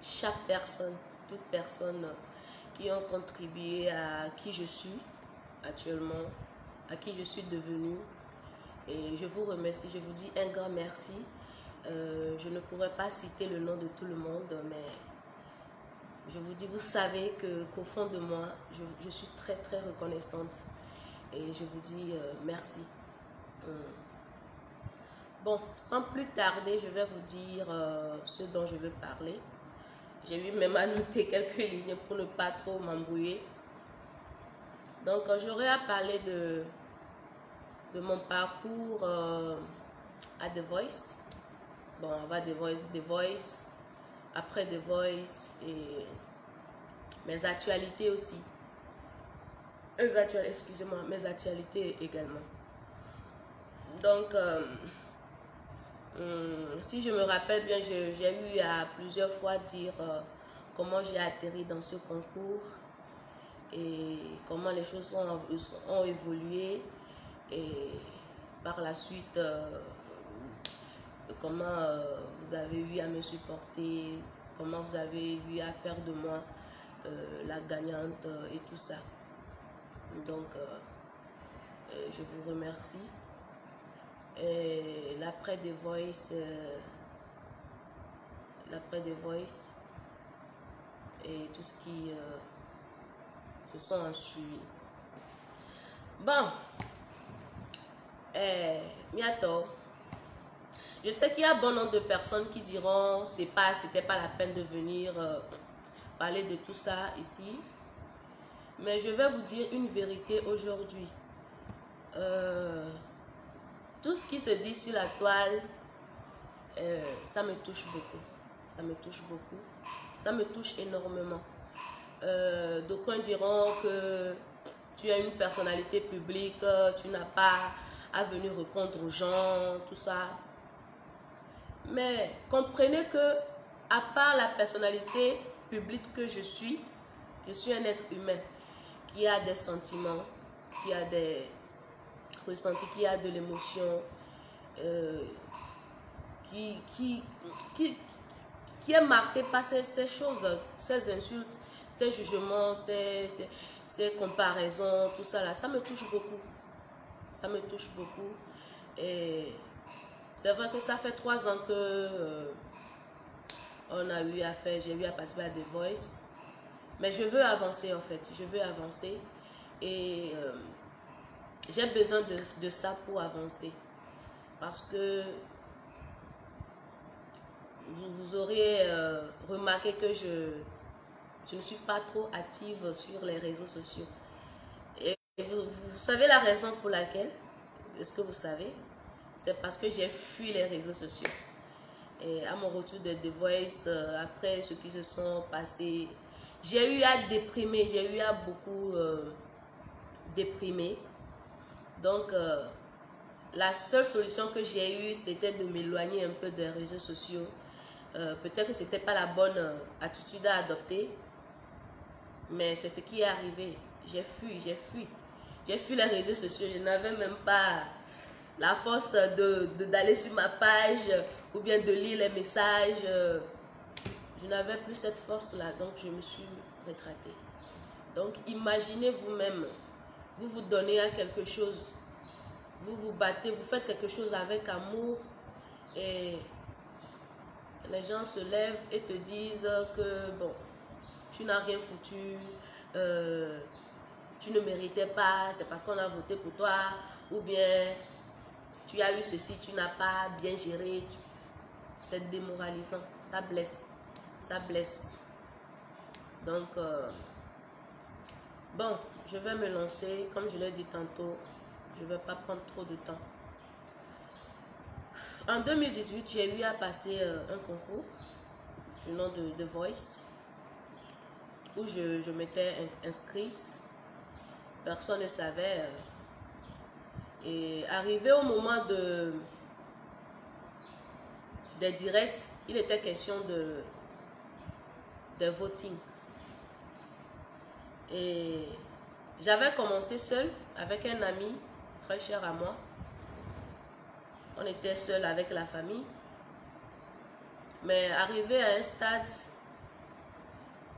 chaque personne, toute personne qui ont contribué à qui je suis actuellement, à qui je suis devenue. Et je vous remercie, je vous dis un grand merci. Je ne pourrais pas citer le nom de tout le monde, mais je vous dis, vous savez qu'au fond de moi, je suis très très reconnaissante. Et je vous dis merci. Bon, sans plus tarder, je vais vous dire ce dont je veux parler. J'ai eu même à noter quelques lignes pour ne pas trop m'embrouiller. Donc, j'aurai à parler de mon parcours à The Voice. Bon, on va The Voice, après The Voice et mes actualités aussi. Excusez-moi, mes actualités également. Donc, si je me rappelle bien, j'ai eu à plusieurs fois dire comment j'ai atterri dans ce concours et comment les choses ont évolué et par la suite comment vous avez eu à me supporter, comment vous avez eu à faire de moi la gagnante et tout ça. Donc je vous remercie. Et l'après des Voice, et tout ce qui se sont ensuivis. Bon, bientôt. Je sais qu'il y a bon nombre de personnes qui diront c'était pas la peine de venir parler de tout ça ici. Mais je vais vous dire une vérité aujourd'hui. Tout ce qui se dit sur la toile, ça me touche beaucoup. Ça me touche beaucoup. Ça me touche énormément. D'aucuns diront que tu as une personnalité publique, tu n'as pas à venir répondre aux gens, tout ça. Mais comprenez que, à part la personnalité publique que je suis un être humain qui a des sentiments, qui a des ressentis, qui a de l'émotion, qui est marqué par ces choses, ces insultes, ces jugements, ces comparaisons, tout ça là, ça me touche beaucoup. Ça me touche beaucoup. Et c'est vrai que ça fait 3 ans que j'ai eu à passer à The Voice. Mais je veux avancer en fait, je veux avancer. Et j'ai besoin de ça pour avancer. Parce que vous aurez remarqué que je ne suis pas trop active sur les réseaux sociaux. Et vous savez la raison pour laquelle? Est-ce que vous savez? C'est parce que j'ai fui les réseaux sociaux. Et à mon retour de The Voice, après ce qui se sont passés, j'ai eu à déprimer, j'ai eu à beaucoup déprimer. Donc, la seule solution que j'ai eue, c'était de m'éloigner un peu des réseaux sociaux. Peut-être que ce n'était pas la bonne attitude à adopter, mais c'est ce qui est arrivé. J'ai fui les réseaux sociaux. Je n'avais même pas la force d'aller sur ma page ou bien de lire les messages. Je n'avais plus cette force-là, donc je me suis rétractée. Donc imaginez vous-même, vous vous donnez à quelque chose, vous vous battez, vous faites quelque chose avec amour et les gens se lèvent et te disent que bon, tu n'as rien foutu, tu ne méritais pas, c'est parce qu'on a voté pour toi, ou bien tu as eu ceci, tu n'as pas bien géré. C'est démoralisant, ça blesse, ça blesse. Donc, bon, je vais me lancer, comme je l'ai dit tantôt, je ne vais pas prendre trop de temps. En 2018, j'ai eu à passer un concours du nom de The Voice, où je m'étais inscrite, personne ne savait. Et arrivé au moment des directs, il était question de voting. Et j'avais commencé seule avec un ami très cher à moi. On était seul avec la famille. Mais arrivé à un stade,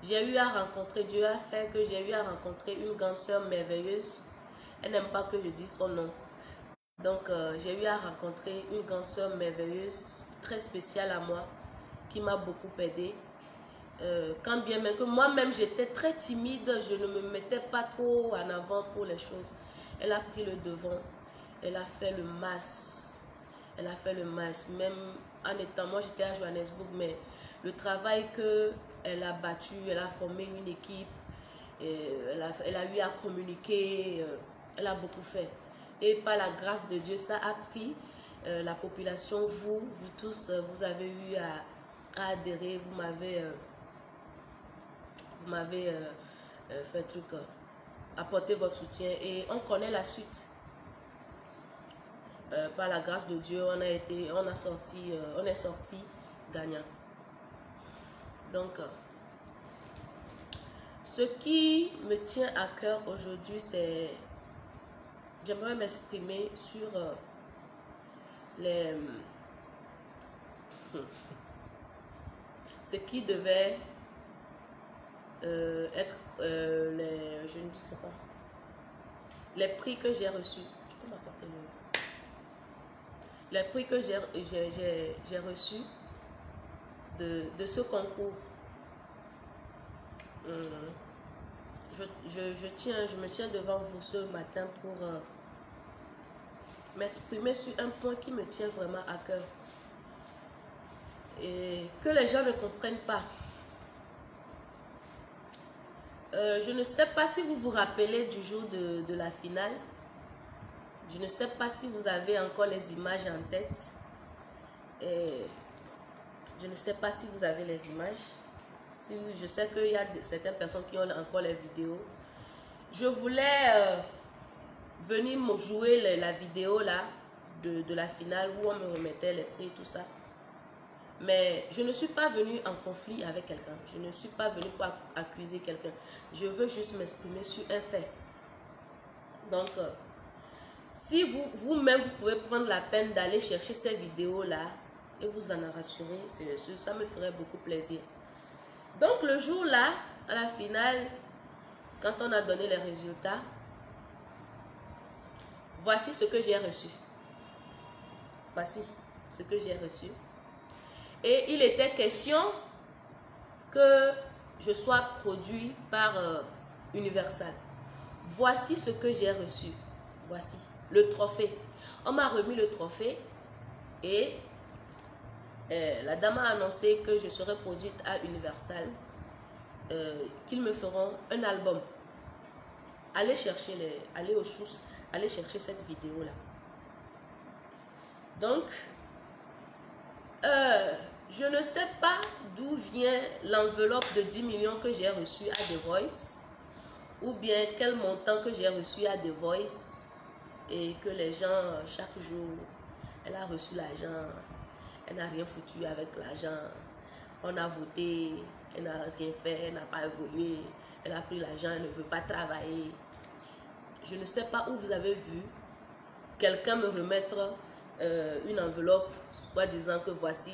j'ai eu à rencontrer, Dieu a fait que j'ai eu à rencontrer une grande sœur merveilleuse. Elle n'aime pas que je dise son nom. Donc, j'ai eu à rencontrer une grande sœur merveilleuse, très spéciale à moi, qui m'a beaucoup aidée. Quand bien même que moi-même, j'étais très timide, je ne me mettais pas trop en avant pour les choses. Elle a pris le devant, elle a fait le masse. Elle a fait le masse, même en étant, moi j'étais à Johannesburg, mais le travail qu'elle a battu, elle a formé une équipe, elle a eu à communiquer, elle a beaucoup fait. Et par la grâce de Dieu, ça a pris la population, vous tous, vous avez eu à adhérer, vous m'avez fait truc, apporter votre soutien et on connaît la suite. Par la grâce de Dieu, on est sorti gagnant. Donc, ce qui me tient à cœur aujourd'hui, c'est, j'aimerais m'exprimer sur ce qui devait être je ne sais pas, les prix que j'ai reçus. Tu peux m'apporter les prix que j'ai reçus de ce concours. Je me tiens devant vous ce matin pour m'exprimer sur un point qui me tient vraiment à cœur et que les gens ne comprennent pas. Je ne sais pas si vous vous rappelez du jour de la finale. Je ne sais pas si vous avez encore les images en tête. Je ne sais pas si vous avez les images. Je sais qu'il y a certaines personnes qui ont encore les vidéos. Je voulais venir me jouer la vidéo là de la finale où on me remettait les prix et tout ça. Mais je ne suis pas venue en conflit avec quelqu'un. Je ne suis pas venue pour accuser quelqu'un. Je veux juste m'exprimer sur un fait. Donc, si vous-même, vous pouvez prendre la peine d'aller chercher ces vidéos-là et vous en rassurer, ça me ferait beaucoup plaisir. Donc, le jour-là, à la finale, quand on a donné les résultats, voici ce que j'ai reçu. Voici ce que j'ai reçu. Et il était question que je sois produit par Universal. Voici ce que j'ai reçu. Voici le trophée. On m'a remis le trophée et la dame a annoncé que je serai produite à Universal, qu'ils me feront un album. Allez chercher, allez aux sources, allez chercher cette vidéo-là. Donc, je ne sais pas d'où vient l'enveloppe de 10 millions que j'ai reçue à The Voice, ou bien quel montant que j'ai reçu à The Voice, et que les gens, chaque jour, elle a reçu l'argent, elle n'a rien foutu avec l'argent, on a voté, elle n'a rien fait, elle n'a pas évolué, elle a pris l'argent, elle ne veut pas travailler. Je ne sais pas où vous avez vu quelqu'un me remettre une enveloppe, soit disant que voici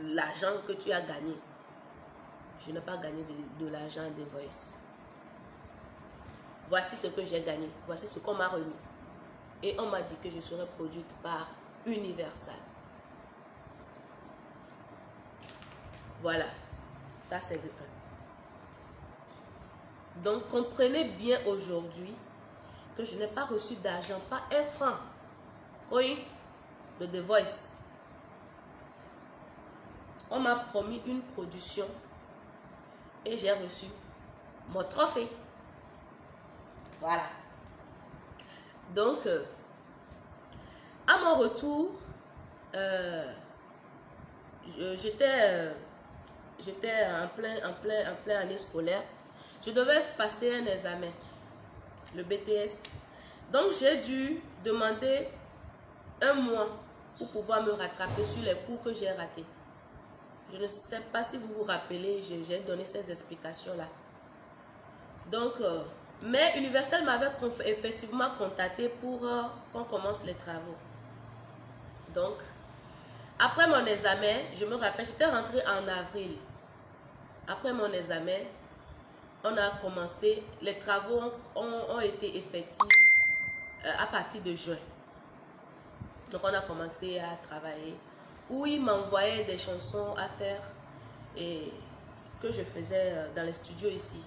l'argent que tu as gagné. Je n'ai pas gagné de l'argent des Voice. Voici ce que j'ai gagné. Voici ce qu'on m'a remis. Et on m'a dit que je serais produite par Universal. Voilà. Ça, c'est le 1. Donc, comprenez bien aujourd'hui que je n'ai pas reçu d'argent, pas un franc. Oui, de The Voice. On m'a promis une production et j'ai reçu mon trophée. Voilà. Donc, à mon retour, j'étais en plein année scolaire. Je devais passer un examen, le BTS. Donc, j'ai dû demander un mois pour pouvoir me rattraper sur les cours que j'ai ratés. Je ne sais pas si vous vous rappelez, j'ai donné ces explications-là. Donc, mais Universal m'avait effectivement contacté pour qu'on commence les travaux. Donc, après mon examen, je me rappelle, j'étais rentrée en avril. Après mon examen, on a commencé, les travaux ont été effectifs à partir de juin. Donc on a commencé à travailler, où il m'envoyait des chansons à faire et que je faisais dans les studios ici,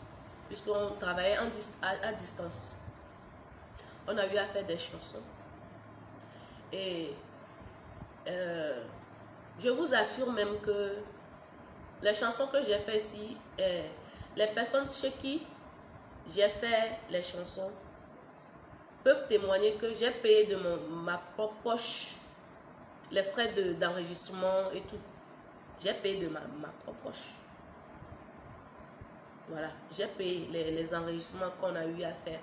puisqu'on travaillait à distance. On a eu à faire des chansons. Et je vous assure même que les chansons que j'ai fait ici, les personnes chez qui j'ai fait les chansons peuvent témoigner que j'ai payé de ma propre poche les frais d'enregistrement et tout. J'ai payé de ma propre poche. Voilà, j'ai payé les enregistrements qu'on a eu à faire.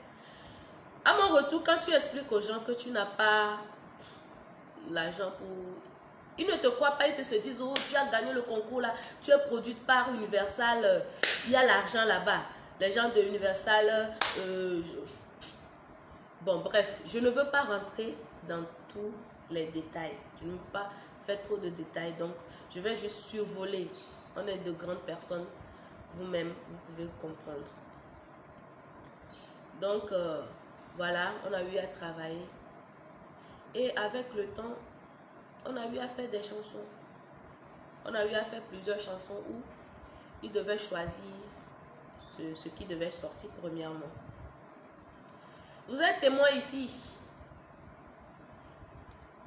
À mon retour, quand tu expliques aux gens que tu n'as pas l'argent pour... Ils ne te croient pas, ils se disent, oh, tu as gagné le concours là, tu es produite par Universal, il y a l'argent là-bas. Les gens de Universal... Bon, bref, je ne veux pas rentrer dans tous les détails. Je ne veux pas faire trop de détails, donc je vais juste survoler. On est de grandes personnes, vous-même, vous pouvez comprendre. Donc, voilà, on a eu à travailler. Et avec le temps, on a eu à faire des chansons. On a eu à faire plusieurs chansons où ils devaient choisir ce qui devait sortir premièrement. Vous êtes témoin ici.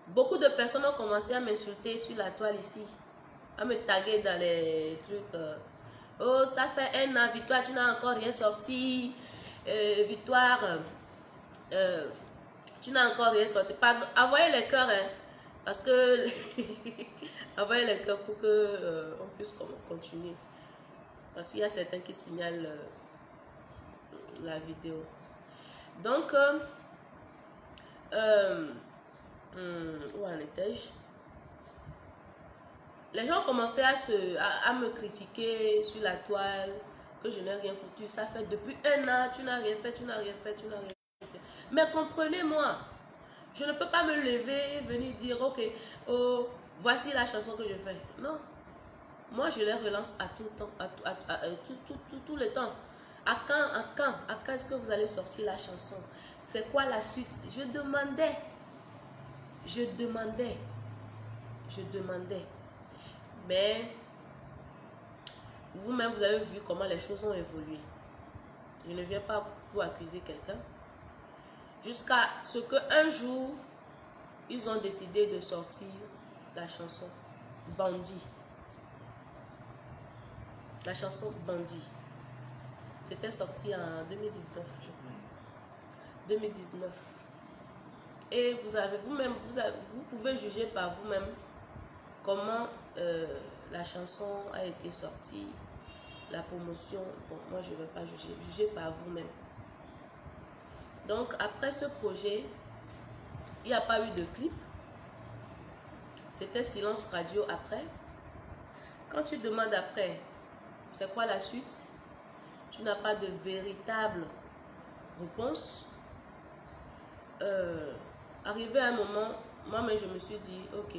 Beaucoup de personnes ont commencé à m'insulter sur la toile ici, à me taguer dans les trucs. Oh, ça fait 1 an, Victoire, tu n'as encore rien sorti. Victoire, tu n'as encore rien sorti. Pardon, envoyez les cœurs, hein, parce que envoyez les cœurs pour que on puisse continuer. Parce qu'il y a certains qui signalent la vidéo. Donc, où en étais-je? Les gens commençaient à me critiquer sur la toile, que je n'ai rien foutu. Ça fait depuis 1 an, tu n'as rien fait, tu n'as rien fait, tu n'as rien fait. Mais comprenez-moi, je ne peux pas me lever et venir dire, ok, oh, voici la chanson que je fais. Non. Moi, je les relance à tout le temps, tout le temps. À quand est-ce que vous allez sortir la chanson? C'est quoi la suite? Je demandais. Mais vous-même, vous avez vu comment les choses ont évolué. Je ne viens pas pour accuser quelqu'un. Jusqu'à ce qu'un jour, ils ont décidé de sortir la chanson Bandit. La chanson Bandit. C'était sorti en 2019, je crois. 2019. Et vous avez vous-même, vous pouvez juger par vous-même comment la chanson a été sortie, la promotion. Bon, moi je ne vais pas juger, jugez par vous-même. Donc après ce projet, il n'y a pas eu de clip. C'était silence radio après. Quand tu demandes après, c'est quoi la suite? Tu n'as pas de véritable réponse. Arrivé à un moment, moi-même je me suis dit, ok,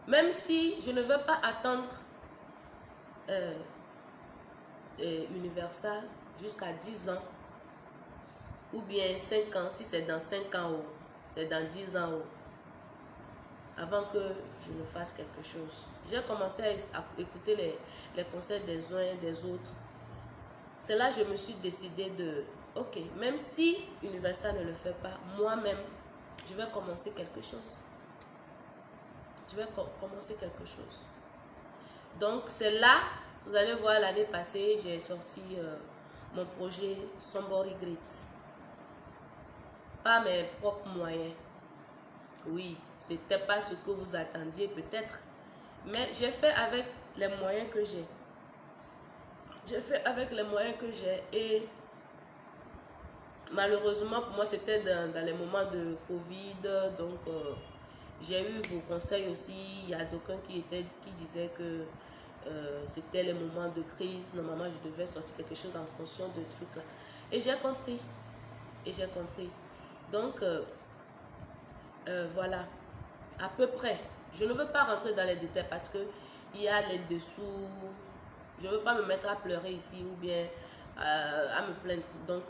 même si je ne veux pas attendre Universal jusqu'à 10 ans, ou bien 5 ans, si c'est dans 5 ans ou c'est dans 10 ans, avant que je ne fasse quelque chose. J'ai commencé à écouter les conseils des uns et des autres. C'est là que je me suis décidé de, ok, même si Universal ne le fait pas, moi-même, je vais commencer quelque chose. Je vais commencer quelque chose. Donc, c'est là, vous allez voir, l'année passée, j'ai sorti mon projet Somebody Great. Pas mes propres moyens. Oui, c'était pas ce que vous attendiez peut-être, mais j'ai fait avec les moyens que j'ai. J'ai fait avec les moyens que j'ai et malheureusement pour moi c'était dans les moments de Covid, donc j'ai eu vos conseils aussi. Il y a d'aucuns qui disaient que c'était les moments de crise, normalement je devais sortir quelque chose en fonction de trucs là. Et j'ai compris. Donc voilà, à peu près. Je ne veux pas rentrer dans les détails parce que il y a les dessous. je veux pas me mettre à pleurer ici ou bien à me plaindre. Donc,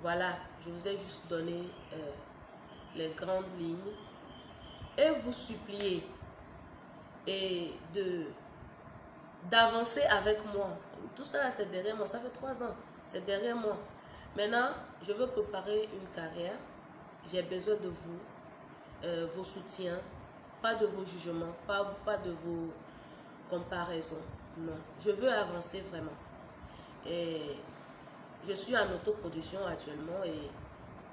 voilà, je vous ai juste donné les grandes lignes et vous supplier et d'avancer avec moi. Tout ça, c'est derrière moi. Ça fait 3 ans. C'est derrière moi. Maintenant, je veux préparer une carrière. J'ai besoin de vous, vos soutiens, pas de vos jugements, pas de vos comparaisons. Non, je veux avancer vraiment. Et je suis en autoproduction actuellement et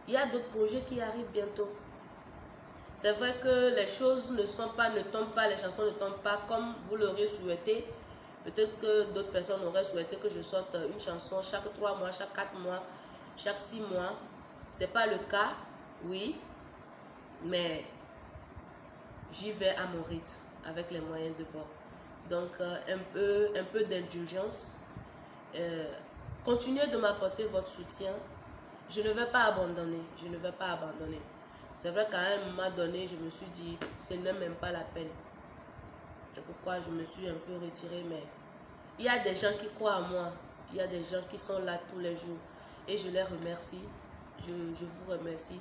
il y a d'autres projets qui arrivent bientôt. C'est vrai que les choses ne tombent pas, les chansons ne tombent pas comme vous l'auriez souhaité. Peut-être que d'autres personnes auraient souhaité que je sorte une chanson chaque 3 mois, chaque 4 mois, chaque 6 mois. Ce n'est pas le cas, oui, mais j'y vais à mon rythme avec les moyens de bord. Donc, un peu d'indulgence. Continuez de m'apporter votre soutien. Je ne vais pas abandonner. Je ne vais pas abandonner. C'est vrai qu'à un moment donné, je me suis dit, ce n'est même pas la peine. C'est pourquoi je me suis un peu retirée. Mais il y a des gens qui croient en moi. Il y a des gens qui sont là tous les jours. Et je les remercie. Je vous remercie.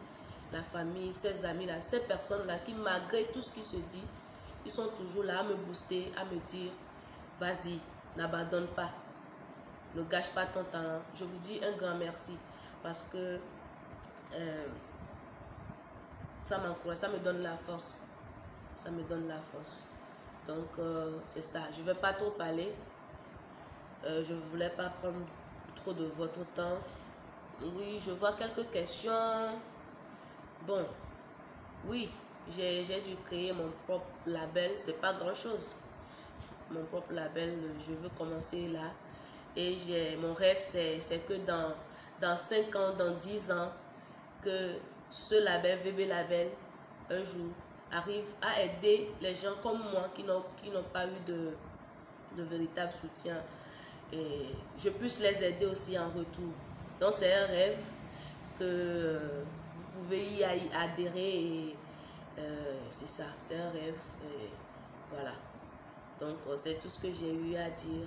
La famille, ces amis-là, ces personnes-là qui, malgré tout ce qui se dit, ils sont toujours là à me booster, à me dire, vas-y, n'abandonne pas. Ne gâche pas ton talent. Je vous dis un grand merci parce que ça m'encourage, ça me donne la force. Ça me donne la force. Donc, c'est ça. Je ne vais pas trop parler. Je ne voulais pas prendre trop de votre temps. Oui, je vois quelques questions. Bon, oui, j'ai dû créer mon propre label. C'est pas grand-chose. Mon propre label, je veux commencer là. Et mon rêve, c'est que dans 5 ans, dans 10 ans, que ce label, VB Label, un jour, arrive à aider les gens comme moi qui n'ont pas eu de véritable soutien. Et je puisse les aider aussi en retour. Donc, c'est un rêve que vous pouvez y adhérer. Et c'est ça, c'est un rêve. Et voilà. Donc, c'est tout ce que j'ai eu à dire.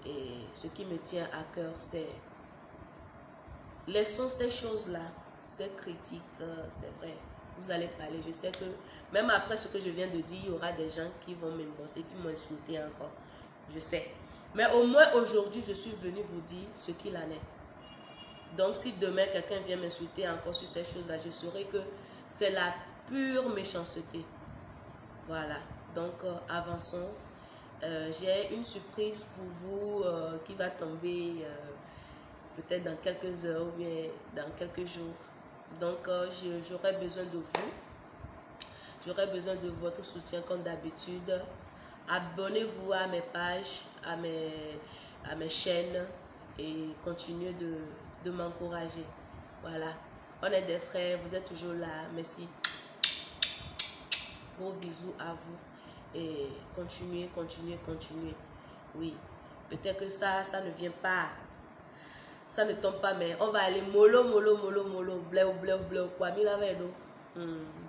Et ce qui me tient à cœur, c'est laissons ces choses-là, ces critiques, c'est vrai. Vous allez parler. Je sais que même après ce que je viens de dire, il y aura des gens qui vont m'embosser, qui m'ont insulté encore. Je sais. Mais au moins aujourd'hui, je suis venue vous dire ce qu'il en est. Donc, si demain, quelqu'un vient m'insulter encore sur ces choses-là, je saurai que c'est la pure méchanceté. Voilà. Donc, avançons. J'ai une surprise pour vous qui va tomber peut-être dans quelques heures ou bien dans quelques jours. Donc, j'aurai besoin de vous. J'aurai besoin de votre soutien comme d'habitude. Abonnez-vous à mes pages, à mes chaînes et continuez de m'encourager. Voilà. On est des frères, vous êtes toujours là. Merci. Gros bisous à vous. Et continuez, continuez, continuez. Oui. Peut-être que ça ne vient pas. Ça ne tombe pas, mais on va aller mollo, mollo, mollo, mollo. Bleu, bleu, bleu, quoi. Mille avec l'eau.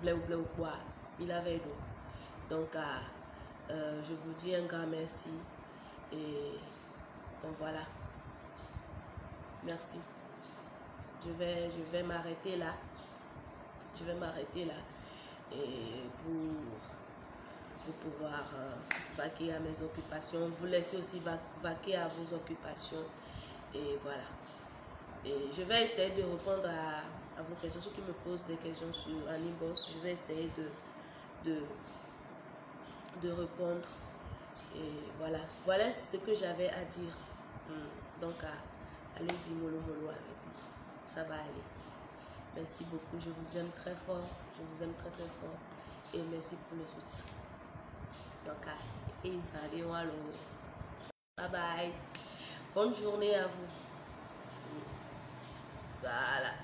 Bleu, bleu, quoi. Mille avec l'eau. Donc, je vous dis un grand merci. Et bon, voilà. Merci. Je vais m'arrêter là. Je vais m'arrêter là. Et pour pouvoir vaquer à mes occupations. Vous laissez aussi vaquer à vos occupations. Et voilà. Et je vais essayer de répondre à vos questions. Ceux qui me posent des questions sur un inbox, je vais essayer de répondre. Et voilà. Voilà ce que j'avais à dire. Donc, allez-y, mollo, mollo avec moi. Ça va aller. Merci beaucoup. Je vous aime très fort. Je vous aime très, très fort. Et merci pour le soutien. Donc, allez, bye bye. Bonne journée à vous. Voilà.